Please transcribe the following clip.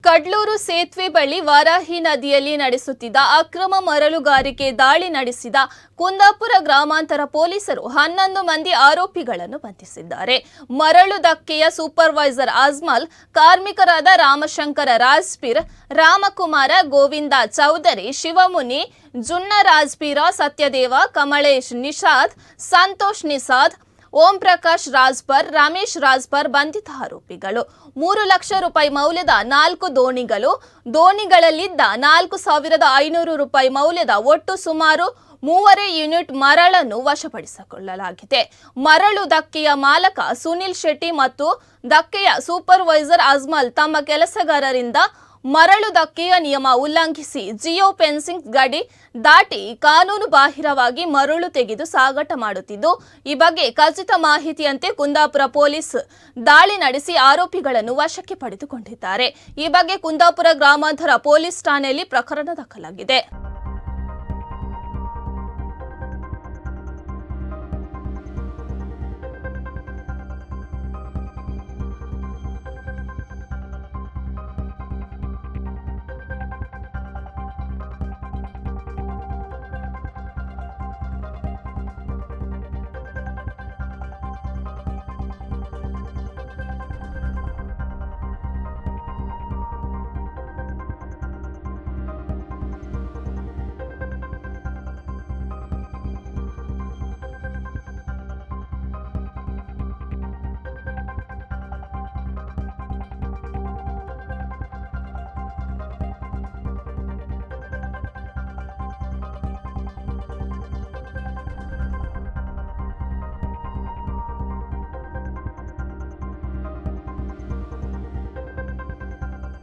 ಕಡ್ಲೂರು ಸೇತುವೆ ಬಳಿ ವಾರಾಹಿ ನದಿಯಲ್ಲಿ ನಡೆಸುತ್ತಿದ್ದ ಅಕ್ರಮ ಮರಳುಗಾರಿಕೆ ದಾಳಿ ನಡೆಸಿದ ಕುಂದಾಪುರ ಗ್ರಾಮಾಂತರ ಪೊಲೀಸರು 11 ಮಂದಿ ಆರೋಪಿಗಳನ್ನು ಬಂಧಿಸಿದ್ದಾರೆ. ಮರಳು ದಕ್ಕೆಯ ಸೂಪರ್ವೈಸರ್ ಅಜ್ಮಲ್, ಕಾರ್ಮಿಕರಾದ ರಾಮಶಂಕರ ರಾಜ್ಪೀರ್, ರಾಮಕುಮಾರ, ಗೋವಿಂದ ಚೌಧರಿ, ಶಿವಮುನಿ, ಜುನ್ನ ರಾಜ್ಪೀರ, ಸತ್ಯದೇವ, ಕಮಲೇಶ್ ನಿಷಾದ್, ಸಂತೋಷ್ ನಿಷಾದ್, ಓಂ ಪ್ರಕಾಶ್ ರಾಜ್ಪರ್, ರಮೇಶ್ ರಾಜ್ಪರ್ ಬಂಧಿತ ಆರೋಪಿಗಳು. 3 ಲಕ್ಷ ರೂಪಾಯಿ ಮೌಲ್ಯದ 4 ದೋಣಿಗಳು, ದೋಣಿಗಳಲ್ಲಿದ್ದ 4,500 ರೂಪಾಯಿ ಮೌಲ್ಯದ ಒಟ್ಟು ಸುಮಾರು 3 ಯೂನಿಟ್ ಮರಳನ್ನು ವಶಪಡಿಸಿಕೊಳ್ಳಲಾಗಿದೆ. ಮರಳು ದಕ್ಕೆಯ ಮಾಲಕ ಸುನಿಲ್ ಶೆಟ್ಟಿ ಮತ್ತು ದಕ್ಕೆಯ ಸೂಪರ್ವೈಸರ್ ಅಜ್ಮಲ್ ತಮ್ಮ ಕೆಲಸಗಾರರಿಂದ ಮರಳು ದಕ್ಕೆಯ ನಿಯಮ ಉಲ್ಲಂಘಿಸಿ ಜಿಯೋ ಫೆನ್ಸಿಂಗ್ ಗಡಿ ದಾಟಿ ಕಾನೂನು ಬಾಹಿರವಾಗಿ ಮರಳು ತೆಗೆದು ಸಾಗಾಟ ಮಾಡುತ್ತಿದ್ದು, ಈ ಬಗ್ಗೆ ಖಚಿತ ಮಾಹಿತಿಯಂತೆ ಕುಂದಾಪುರ ಪೊಲೀಸ್ ದಾಳಿ ನಡೆಸಿ ಆರೋಪಿಗಳನ್ನು ವಶಕ್ಕೆ ಪಡೆದುಕೊಂಡಿದ್ದಾರೆ. ಈ ಬಗ್ಗೆ ಕುಂದಾಪುರ ಗ್ರಾಮಾಂತರ ಪೊಲೀಸ್ ಠಾಣೆಯಲ್ಲಿ ಪ್ರಕರಣ ದಾಖಲಾಗಿದೆ.